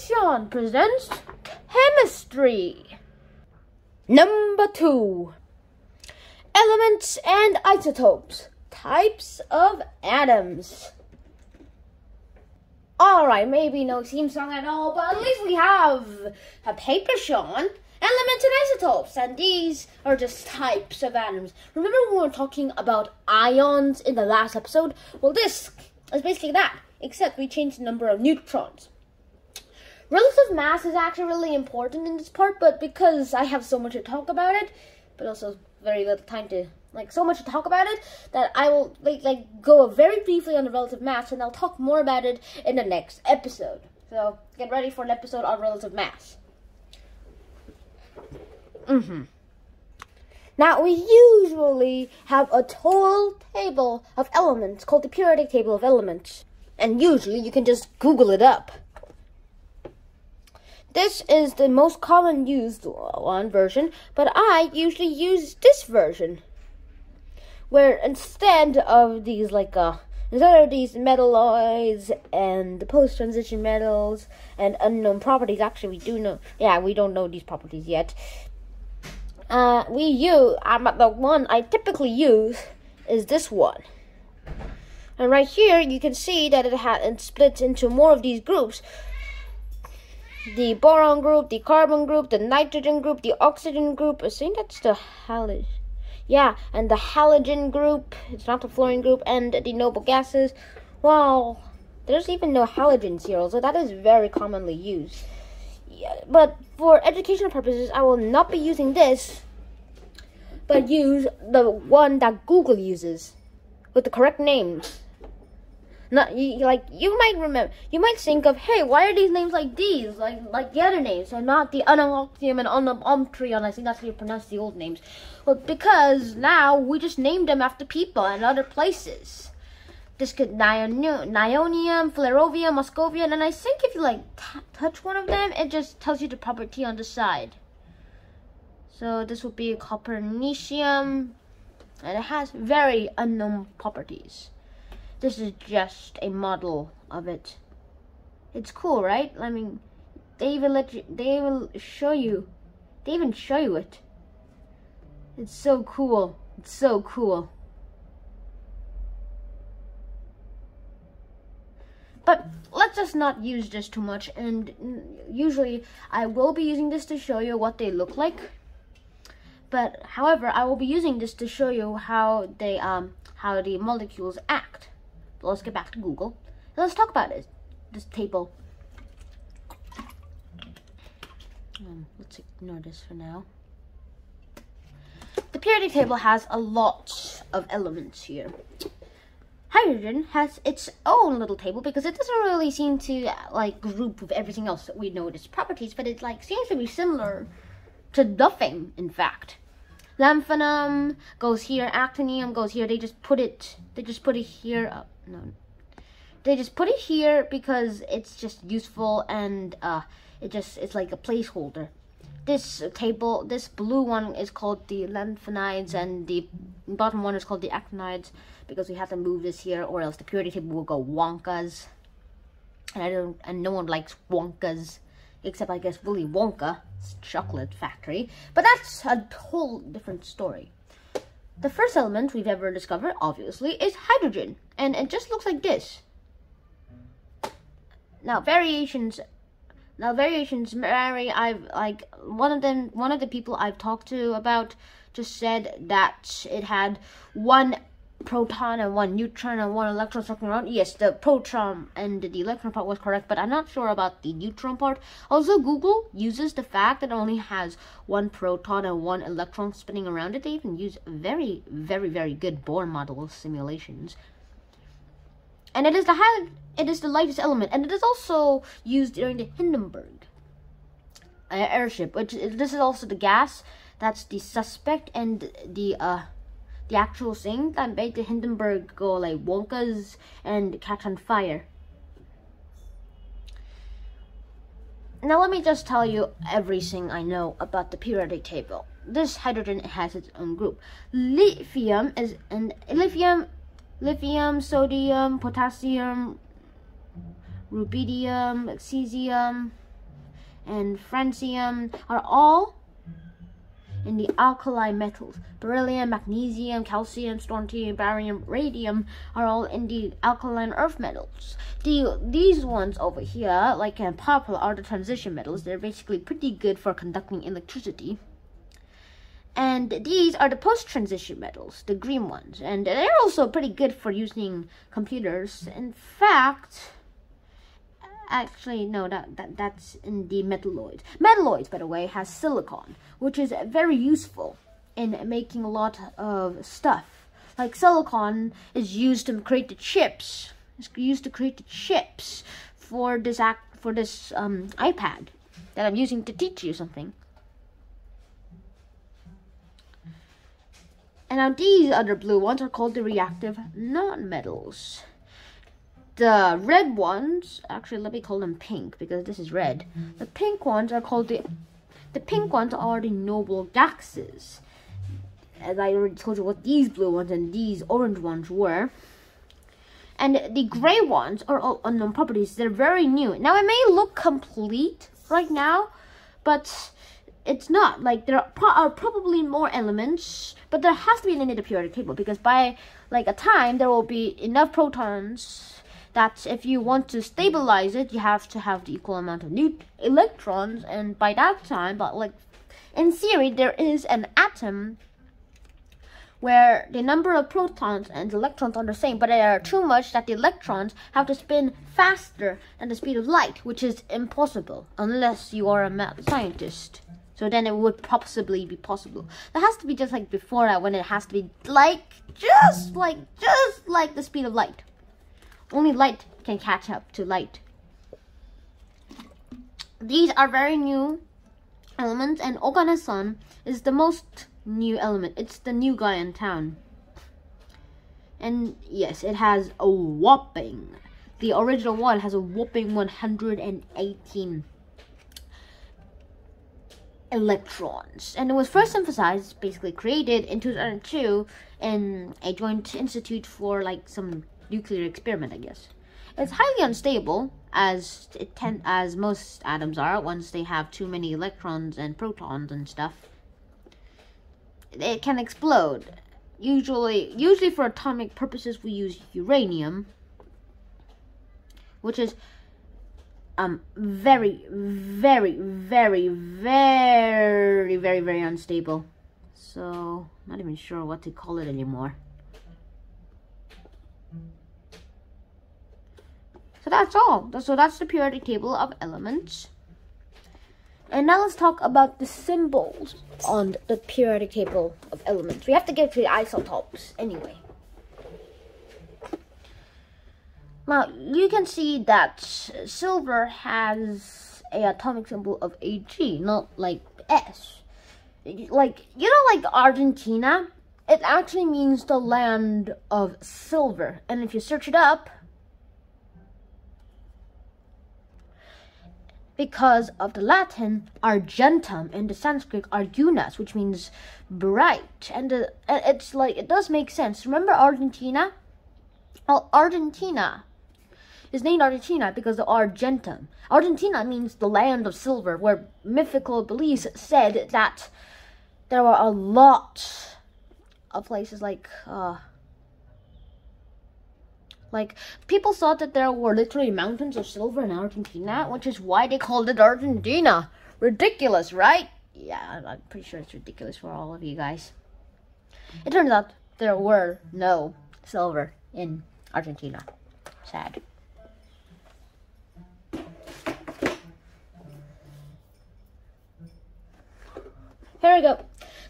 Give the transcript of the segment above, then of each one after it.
PAPERSEAN presents chemistry. Number 2. Elements and isotopes. Types of atoms. Alright, maybe no theme song at all, but at least we have a PAPERSEAN, elements and isotopes, and these are just types of atoms. Remember when we were talking about ions in the last episode? Well, this is basically that, except we changed the number of neutrons. Relative mass is actually really important in this part, but because I have so much to talk about it, but also very little time to, so much to talk about it, that I will, go very briefly on the relative mass, and I'll talk more about it in the next episode. So, get ready for an episode on relative mass. Now, we usually have a total table of elements called the periodic table of elements. And usually, you can just Google it up. This is the most common used one version, but I usually use this version, where instead of these metalloids and the post-transition metals and unknown properties, actually we don't know these properties yet. The one I typically use is this one. And right here, you can see that it splits into more of these groups. The boron group, the carbon group, the nitrogen group, the oxygen group. I think that's the halogen. Yeah, and the halogen group. It's not the fluorine group, and the noble gases. Well, there's even no halogens here, so that is very commonly used. Yeah, but for educational purposes, I will not be using this, but use the one that Google uses with the correct names. You might think of, hey, why are these names like these, like the other names, and not the Unaloctium and Unalomtrion? I think that's how you pronounce the old names. Well, because now we just named them after people and other places. This could Nionium, Flerovium, Moscovium, and I think if you touch one of them, it just tells you the property on the side. So this would be Copernicium, and it has very unknown properties. This is just a model of it. It's cool, right? I mean, they even show you it. It's so cool. It's so cool. But let's just not use this too much. And usually, I will be using this to show you what they look like. But however, I will be using this to show you how the molecules act. Let's get back to Google. Let's talk about it. This table. Let's ignore this for now. The periodic table has a lot of elements here. Hydrogen has its own little table because it doesn't really seem to group with everything else that we know its properties, but it seems to be similar to nothing, in fact. Lanthanum goes here, actinium goes here. They just put it here. They just put it here because it's just useful, and it's like a placeholder. This blue one is called the lanthanides, and the bottom one is called the actinides, because we have to move this here, or else the periodic table will go wonkas. And no one likes wonkas, except I guess Willy Wonka, chocolate factory. But that's a whole different story. The first element we've ever discovered, obviously, is hydrogen, and it just looks like this. Now variations vary. One of the people I've talked to about just said that it had one proton and one neutron and one electron circling around. Yes, the proton and the electron part was correct, but I'm not sure about the neutron part. Also, Google uses the fact that it only has one proton and one electron spinning around it. They even use very, very, very good Bohr model simulations. And it is the lightest element, and it is also used during the Hindenburg airship, this is also the gas that's the suspect and the actual thing that made the Hindenburg go like wonkas and catch on fire. Now let me just tell you everything I know about the periodic table. This hydrogen has its own group. Lithium, sodium, potassium, rubidium, cesium, and francium are all in the alkali metals. Beryllium, magnesium, calcium, strontium, barium, radium are all in the alkaline earth metals. These ones over here, like purple, are the transition metals. They're basically pretty good for conducting electricity. And these are the post-transition metals, the green ones. And they're also pretty good for using computers. In fact, actually, no, that's in the metalloids. Metalloids, by the way, has silicon, which is very useful in making a lot of stuff. Like silicon is used to create the chips. It's used to create the chips for this iPad that I'm using to teach you something. And now these other blue ones are called the reactive nonmetals. The red ones, actually let me call them pink because this is red. The pink ones are called the pink ones are the noble gases. As I already told you what these blue ones and these orange ones were. And the gray ones are all unknown properties. They're very new. Now it may look complete right now, but it's not. Like there are probably more elements, but there has to be in the periodic table because by like a time there will be enough protons that if you want to stabilize it, you have to have the equal amount of electrons, and by that time, but like in theory, there is an atom where the number of protons and electrons are the same, but they are too much that the electrons have to spin faster than the speed of light, which is impossible unless you are a mad scientist. So then it would possibly be possible. That has to be just like before that, when it has to be just like the speed of light. Only light can catch up to light. These are very new elements, and Oganesan is the most new element. It's the new guy in town. And yes, it has a whopping, the original one has a whopping 118 electrons. And it was first synthesized, basically created in 2002 in a joint institute for like some nuclear experiment, I guess. It's highly unstable, as most atoms are once they have too many electrons and protons and stuff. It can explode. Usually for atomic purposes we use uranium, which is very, very, very, very, very, very unstable. So not even sure what to call it anymore. So that's all. So that's the periodic table of elements. And now let's talk about the symbols on the periodic table of elements. We have to get to the isotopes anyway. Now, you can see that silver has an atomic symbol of Ag, not like S. Like, you know, like Argentina? It actually means the land of silver. And if you search it up, because of the Latin argentum and the Sanskrit argunas, which means bright, and it's like, it does make sense. Remember Argentina? Well, Argentina is named Argentina because of argentum. Argentina means the land of silver, where mythical beliefs said that there were a lot of places like people thought that there were literally mountains of silver in Argentina, which is why they called it Argentina. Ridiculous, right? Yeah, I'm pretty sure it's ridiculous for all of you guys. It turns out there were no silver in Argentina. Sad. Here we go.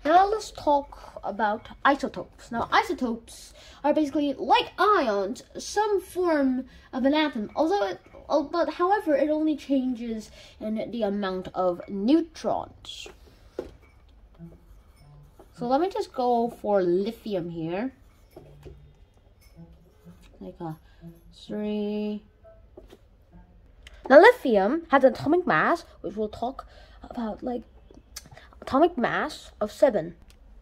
Now let's talk about isotopes. Now isotopes are basically like ions, some form of an atom. But however, it only changes in the amount of neutrons. So let me just go for lithium here. Like a 3. Now lithium has an atomic mass, which we'll talk about, like atomic mass of 7.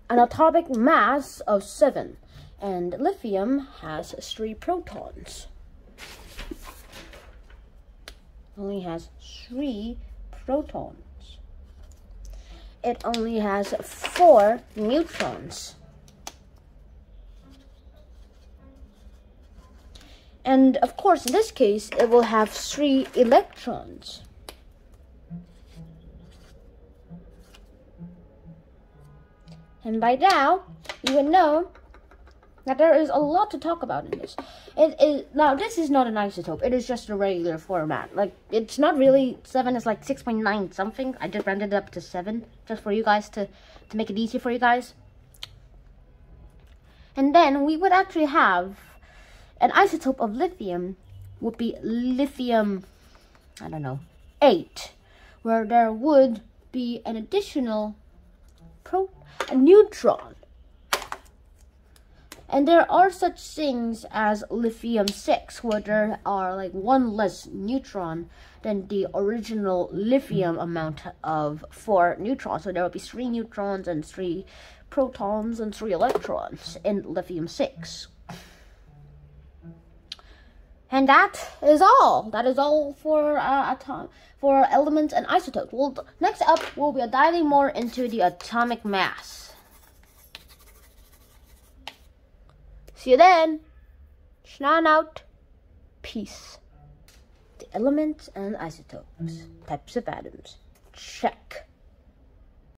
An atomic mass of 7. And lithium has 3 protons. Only has 3 protons. It only has 4 neutrons. And of course, in this case, it will have 3 electrons. And by now, you would know that there is a lot to talk about in this. Now, this is not an isotope. It is just a regular format. Like, it's not really 7. It's like 6.9 something. I just rounded it up to 7 just for you guys to make it easy for you guys. And then we would actually have an isotope of lithium would be lithium, I don't know, 8, where there would be an additional a neutron. And there are such things as lithium 6, where there are like 1 less neutron than the original lithium amount of 4 neutrons. So there will be 3 neutrons and 3 protons and 3 electrons in lithium 6. And that is all. That is all for elements and isotopes. Well, next up, we'll be diving more into the atomic mass. See you then. Schnan out. Peace. The elements and isotopes. Types of atoms. Check.